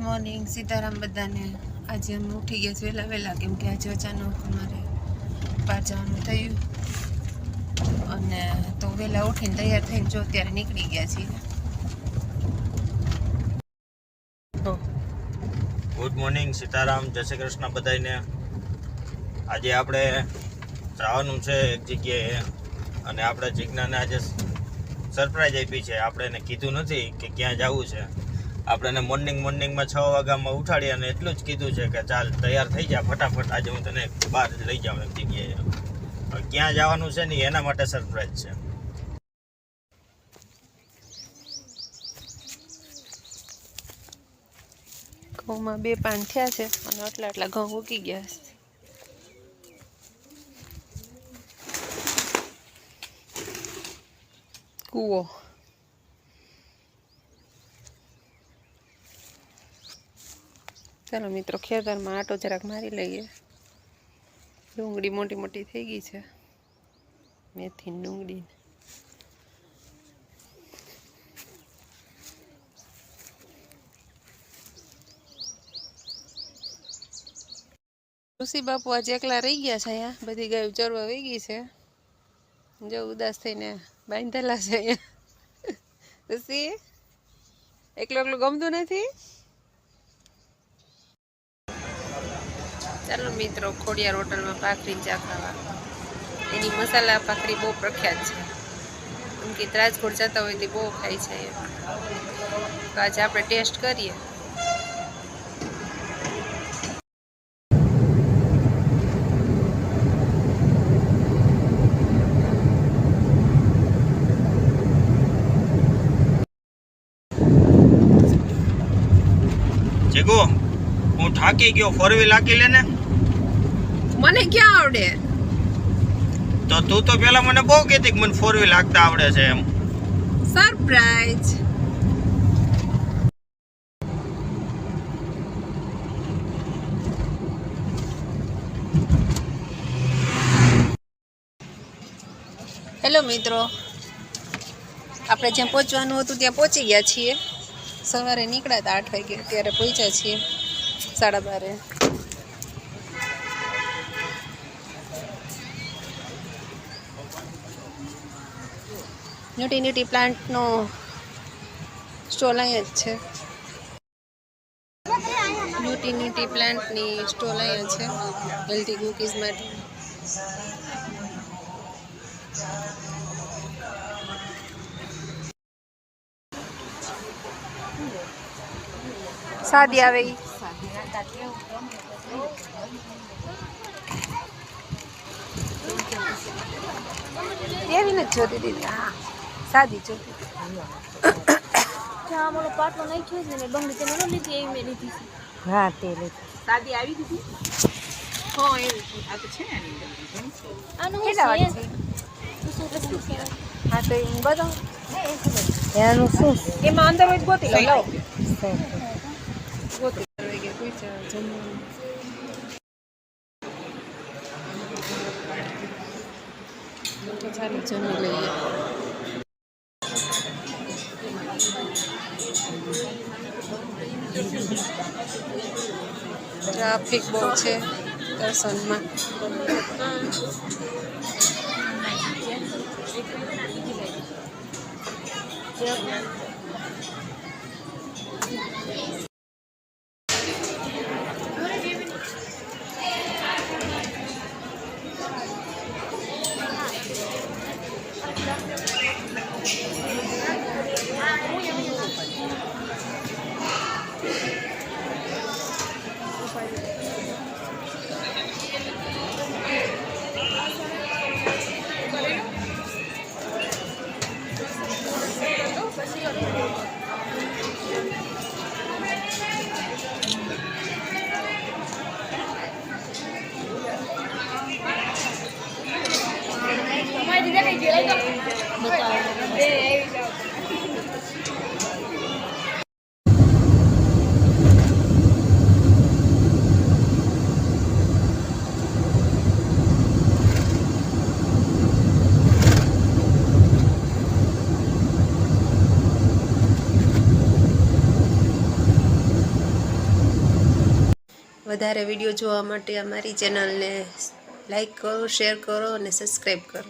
Morning Sitaram બધાને। આજે અમે ઉઠી ગયા છીએ વહેલા વહેલા, કેમ કે આજે અચાનક અમારે બહાર જવાનું થયું અને તો વહેલા ઉઠીને તૈયાર થઈને જો અત્યારે નીકળી ગયા છીએ। ગુડ મોર્નિંગ, સીતારામ, જય શ્રી કૃષ્ણ બધાને। આજે આપણે જવાનું છે એક જગ્યાએ અને આપણે જિજ્ઞાને આજે સરપ્રાઈઝ આપી છે। આપણે એને કીધું નથી કે ક્યાં જવું છે। આપણે એને મોર્નિંગમાં 6 વાગ્યામાં ઉઠાડી અને એટલું જ કીધું છે કે ચાલ તૈયાર થઈ જા ફટાફટ, આજે હું તને બહાર લઈ જાઉં એક જગ્યાએ। ક્યાં જવાનું છે ને એના માટે સરપ્રાઈઝ છે। ઘઉંમાં 2 પાન થયા છે અને આટલા ઘઉં ઉગી ગયા છે। કૂવો ચાલો મિત્રો, ખેતરમાં આટો જરાક મારી લઈએ। ડુંગળી મોટી મોટી થઈ ગઈ છે, મેથી ડુંગળી। ઋષિ બાપુ આજે એકલા રહી ગયા છે અહીંયા, બધી ગાયો ચરવા વહી ગઈ છે। જો ઉદાસ થઈને બાંધેલા છે અહીંયા। ઋષિ એકલું ગમતું નથી। ચાલો મિત્રો, ખોડિયાર હોટલમાં ભાખરી ચા ખાવા। એની મસાલા ભાખરી બહુ પ્રખ્યાત છે, એમ કે રાજકોટ જતા હોય તે બહુ ખાય છે। તો આજે આપણે ટેસ્ટ કરીએ। જીગુ, હું થાકી ગયો, 4 વ્હીલ હાકી લે ને। મને ક્યાં આવડે? તો તું તો પેલા મને બહુ કહેતી કે મને 4 વ્હીલ હાકતા આવડે છે એમ। સરપ્રાઈઝ। હેલો મિત્રો, આપણે જ્યાં પહોંચવાનું હતું ત્યાં પહોંચી ગયા છીએ। સવારે નીકળ્યા હતા 8 વાગે, ત્યારે પહોંચ્યા છીએ 12:30। ન્યુટી પ્લાન્ટનો સ્ટોલ અહીંયા જ છે। ન્યુટી પ્લાન્ટની સ્ટોલ અહીંયા છે, હેલ્ધી કુકીઝ માટે। સાદી આવે ઈ એવી નથી જોતી દીદી, હા સાદી જોતી। ઓલો પાટલો નાખ્યો છે ને બંગડી તમે ન લીધી, એવી મેં લીધી છે। હા તે લીધી સાદી આવી દીધી। હા એવી આ તો છે ને આનું કેટલા વાળી છે? હા તો એમ બધો એનું શું એમાં અંદર હોય તો ગોતી લો, લાવો છે? ગોતી લઈ ગયા કોઈ જમવાનું। તો ચાલો જમી લઈએ। ટ્રાફિક બહુ છે દર્શનમાં। વધારે વિડીયો જોવા માટે અમારી ચેનલને લાઈક કરો, શેર કરો અને સબસ્ક્રાઈબ કરો.